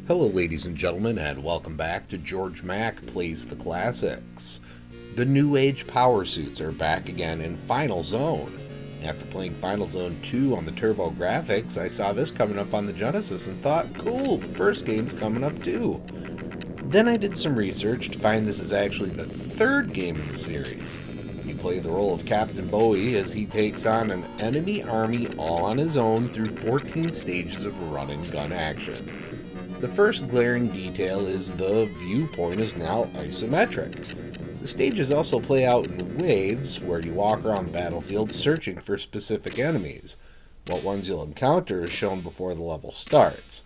Hello ladies and gentlemen, and welcome back to Georg Mack Plays the Classics. The New Age power suits are back again in Final Zone. After playing Final Zone 2 on the Turbo Graphics, I saw this coming up on the Genesis and thought, cool, the first game's coming up too. Then I did some research to find this is actually the third game in the series. You play the role of Captain Bowie as he takes on an enemy army all on his own through 14 stages of run-and-gun action. The first glaring detail is the viewpoint is now isometric. The stages also play out in waves, where you walk around the battlefield searching for specific enemies. What ones you'll encounter is shown before the level starts.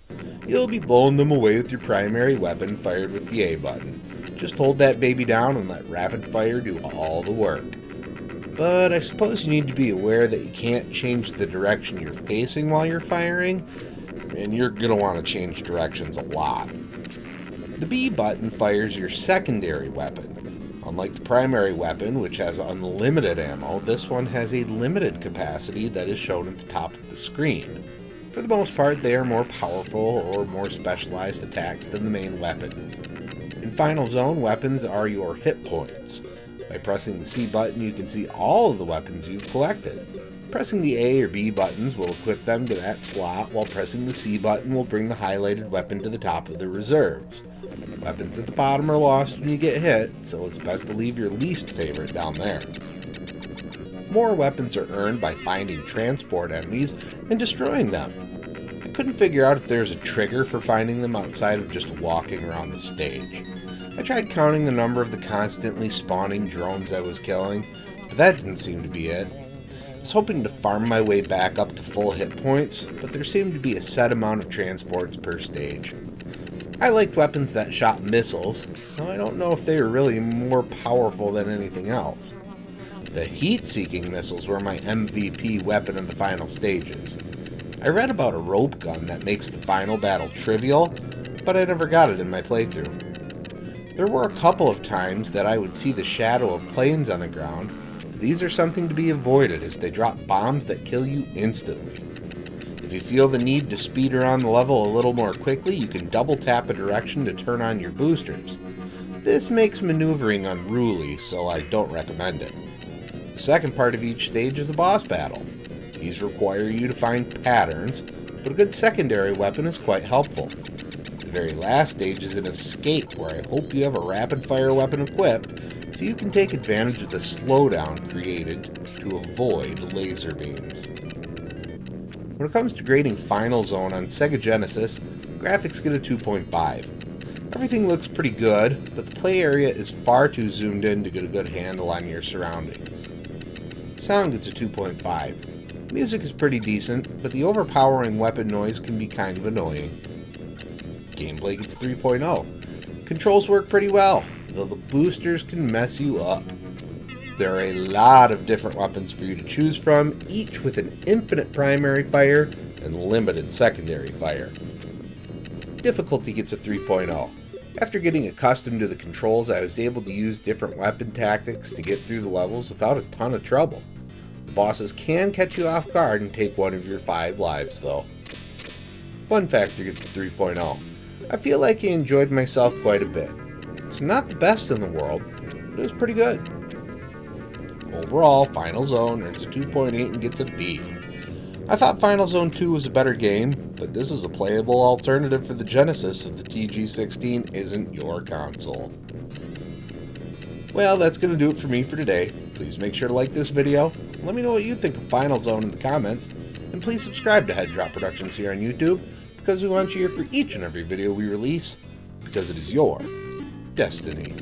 You'll be blowing them away with your primary weapon fired with the A button. Just hold that baby down and let rapid fire do all the work. But I suppose you need to be aware that you can't change the direction you're facing while you're firing, and you're going to want to change directions a lot. The B button fires your secondary weapon. Unlike the primary weapon, which has unlimited ammo, this one has a limited capacity that is shown at the top of the screen. For the most part, they are more powerful or more specialized attacks than the main weapon. In Final Zone, weapons are your hit points. By pressing the C button, you can see all of the weapons you've collected. Pressing the A or B buttons will equip them to that slot, while pressing the C button will bring the highlighted weapon to the top of the reserves. Weapons at the bottom are lost when you get hit, so it's best to leave your least favorite down there. More weapons are earned by finding transport enemies and destroying them. I couldn't figure out if there's a trigger for finding them outside of just walking around the stage. I tried counting the number of the constantly spawning drones I was killing, but that didn't seem to be it. I was hoping to farm my way back up to full hit points, but there seemed to be a set amount of transports per stage. I liked weapons that shot missiles, though I don't know if they were really more powerful than anything else. The heat-seeking missiles were my MVP weapon in the final stages. I read about a rope gun that makes the final battle trivial, but I never got it in my playthrough. There were a couple of times that I would see the shadow of planes on the ground. These are something to be avoided as they drop bombs that kill you instantly. If you feel the need to speed around the level a little more quickly, you can double tap a direction to turn on your boosters. This makes maneuvering unruly, so I don't recommend it. The second part of each stage is a boss battle. These require you to find patterns, but a good secondary weapon is quite helpful. The very last stage is an escape, where I hope you have a rapid fire weapon equipped, so you can take advantage of the slowdown created to avoid laser beams. When it comes to grading Final Zone on Sega Genesis, graphics get a 2.5. Everything looks pretty good, but the play area is far too zoomed in to get a good handle on your surroundings. Sound gets a 2.5. Music is pretty decent, but the overpowering weapon noise can be kind of annoying. Gameplay gets 3.0. Controls work pretty well, though the boosters can mess you up. There are a lot of different weapons for you to choose from, each with an infinite primary fire and limited secondary fire. Difficulty gets a 3.0. After getting accustomed to the controls, I was able to use different weapon tactics to get through the levels without a ton of trouble. The bosses can catch you off guard and take one of your 5 lives, though. Fun factor gets a 3.0. I feel like I enjoyed myself quite a bit. It's not the best in the world, but it was pretty good. Overall, Final Zone earns a 2.8 and gets a B. I thought Final Zone 2 was a better game, but this is a playable alternative for the Genesis if the TG16 isn't your console. Well, that's going to do it for me for today. Please make sure to like this video, let me know what you think of Final Zone in the comments, and please subscribe to Head Drop Productions here on YouTube, because we want you here for each and every video we release, because it is your destiny.